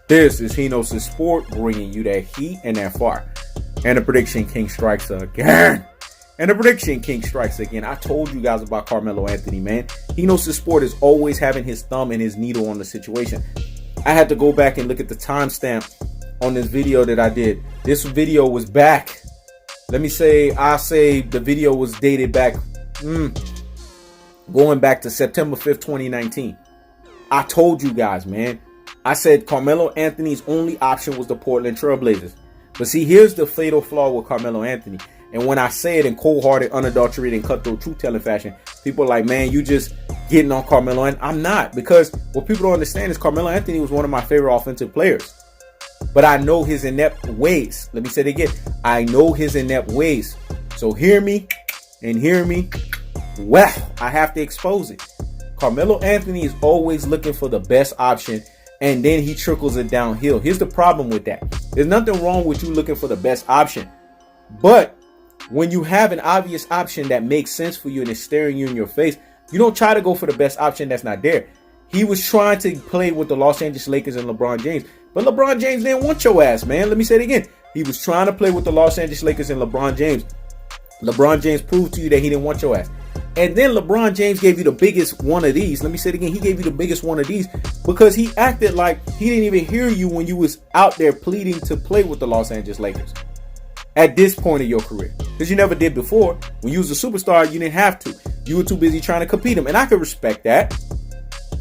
This is Henos' Sport, bringing you that heat and that fire. And the prediction king strikes again. I told you guys about Carmelo Anthony, man. Henos' Sport is always having his thumb and his needle on the situation. I had to go back and look at the timestamp on this video that I did. This video was back. I say the video was dated back, going back to September 5th, 2019. I told you guys, man. I said Carmelo Anthony's only option was the Portland Trailblazers. But see, here's the fatal flaw with Carmelo Anthony. And when I say it in cold-hearted, unadulterated, and cutthroat truth-telling fashion, people are like, man, you just getting on Carmelo. And I'm not, because what people don't understand is Carmelo Anthony was one of my favorite offensive players. But I know his inept ways. Let me say it again. I know his inept ways. So hear me and hear me. Well, I have to expose it. Carmelo Anthony is always looking for the best option, and then he trickles it downhill. Here's the problem with that. There's nothing wrong with you looking for the best option. But when you have an obvious option that makes sense for you and is staring you in your face, you don't try to go for the best option that's not there. He was trying to play with the Los Angeles Lakers and LeBron James. But LeBron James didn't want your ass, man. Let me say it again. He was trying to play with the Los Angeles Lakers and LeBron James. LeBron James proved to you that he didn't want your ass. And then LeBron James gave you the biggest one of these. Let me say it again. He gave you the biggest one of these because he acted like he didn't even hear you when you was out there pleading to play with the Los Angeles Lakers at this point of your career. Because you never did before. When you was a superstar, you didn't have to. You were too busy trying to compete him. And I could respect that.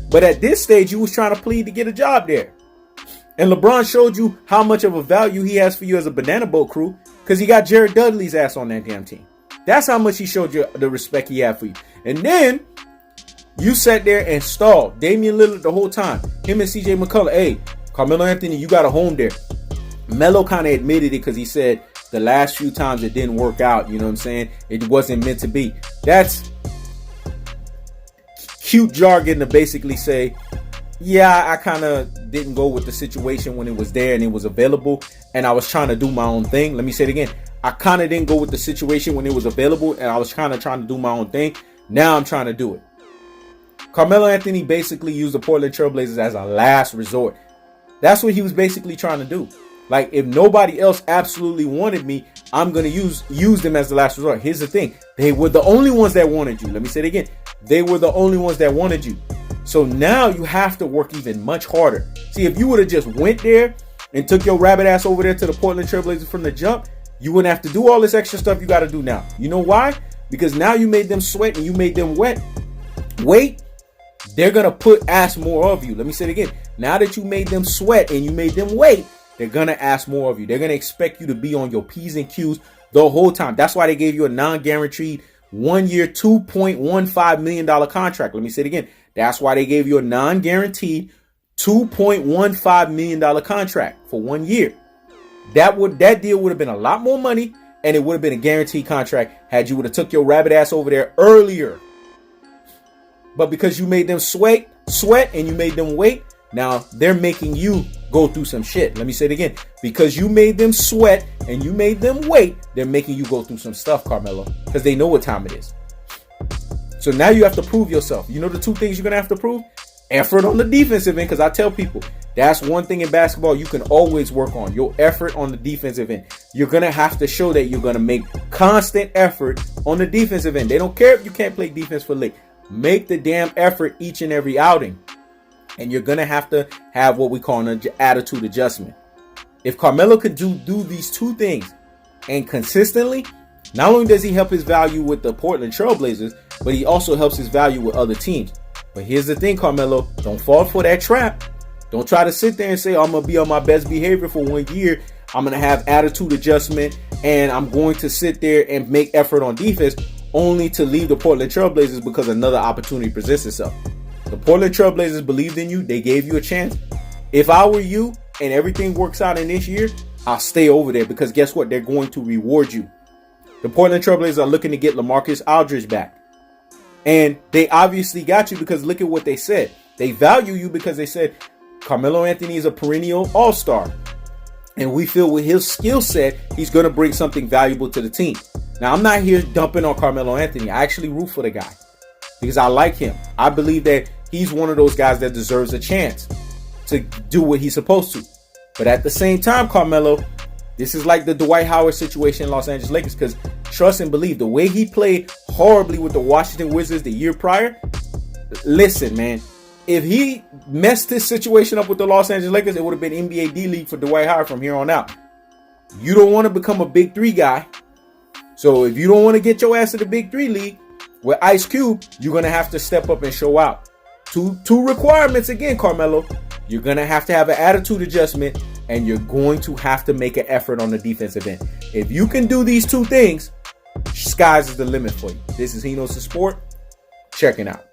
But at this stage, you was trying to plead to get a job there. And LeBron showed you how much of a value he has for you as a banana boat crew because he got Jared Dudley's ass on that damn team. That's how much he showed you the respect he had for you. And then you sat there and stalled Damian Lillard the whole time. Him and CJ McCullough. Hey, Carmelo Anthony, you got a home there. Melo kind of admitted it because he said the last few times it didn't work out. You know what I'm saying? It wasn't meant to be. That's cute jargon to basically say, yeah, I kind of didn't go with the situation when it was there and it was available. And I was trying to do my own thing. Let me say it again. I kind of didn't go with the situation when it was available and I was kind of trying to do my own thing. Now I'm trying to do it. Carmelo Anthony basically used the Portland Trailblazers as a last resort. That's what he was basically trying to do. Like, if nobody else absolutely wanted me, I'm going to use them as the last resort. Here's the thing. They were the only ones that wanted you. Let me say it again. They were the only ones that wanted you. So now you have to work even much harder. See, if you would have just went there and took your rabbit ass over there to the Portland Trailblazers from the jump, you wouldn't have to do all this extra stuff you got to do now. You know why? Because now you made them sweat and you made them wait. They're going to ask more of you. Let me say it again. Now that you made them sweat and you made them wait, they're going to ask more of you. They're going to expect you to be on your P's and Q's the whole time. That's why they gave you a non-guaranteed 1-year, $2.15 million contract. Let me say it again. That's why they gave you a non-guaranteed $2.15 million contract for 1 year. That deal would have been a lot more money, and it would have been a guaranteed contract had you would have took your rabbit ass over there earlier. But because you made them sweat, and you made them wait, now they're making you go through some shit. Let me say it again. Because you made them sweat and you made them wait, they're making you go through some stuff, Carmelo, because they know what time it is. So now you have to prove yourself. You know the two things you're going to have to prove? Effort on the defensive end, because I tell people, that's one thing in basketball you can always work on. Your effort on the defensive end. You're going to have to show that you're going to make constant effort on the defensive end. They don't care if you can't play defense for lick. Make the damn effort each and every outing. And you're going to have what we call an attitude adjustment. If Carmelo could do these two things and consistently, not only does he help his value with the Portland Trailblazers, but he also helps his value with other teams. But here's the thing, Carmelo, don't fall for that trap. Don't try to sit there and say, I'm going to be on my best behavior for 1 year. I'm going to have attitude adjustment and I'm going to sit there and make effort on defense only to leave the Portland Trailblazers because another opportunity presents itself. The Portland Trailblazers believed in you. They gave you a chance. If I were you and everything works out in this year, I'll stay over there because guess what? They're going to reward you. The Portland Trailblazers are looking to get LaMarcus Aldridge back. And they obviously got you because look at what they said. They value you because they said Carmelo Anthony is a perennial all-star. And we feel with his skill set, he's going to bring something valuable to the team. Now, I'm not here dumping on Carmelo Anthony. I actually root for the guy because I like him. I believe that he's one of those guys that deserves a chance to do what he's supposed to. But at the same time, Carmelo, this is like the Dwight Howard situation in Los Angeles Lakers, because trust and believe, the way he played horribly with the Washington Wizards the year prior, listen, man, if he messed this situation up with the Los Angeles Lakers, it would have been NBA D-League for Dwight Howard from here on out. You don't want to become a big three guy. So if you don't want to get your ass to the big three league with Ice Cube, you're going to have to step up and show out. Two requirements again, Carmelo. You're going to have an attitude adjustment, and you're going to have to make an effort on the defensive end. If you can do these two things, skies is the limit for you. This is Hino's Sport. Checking out.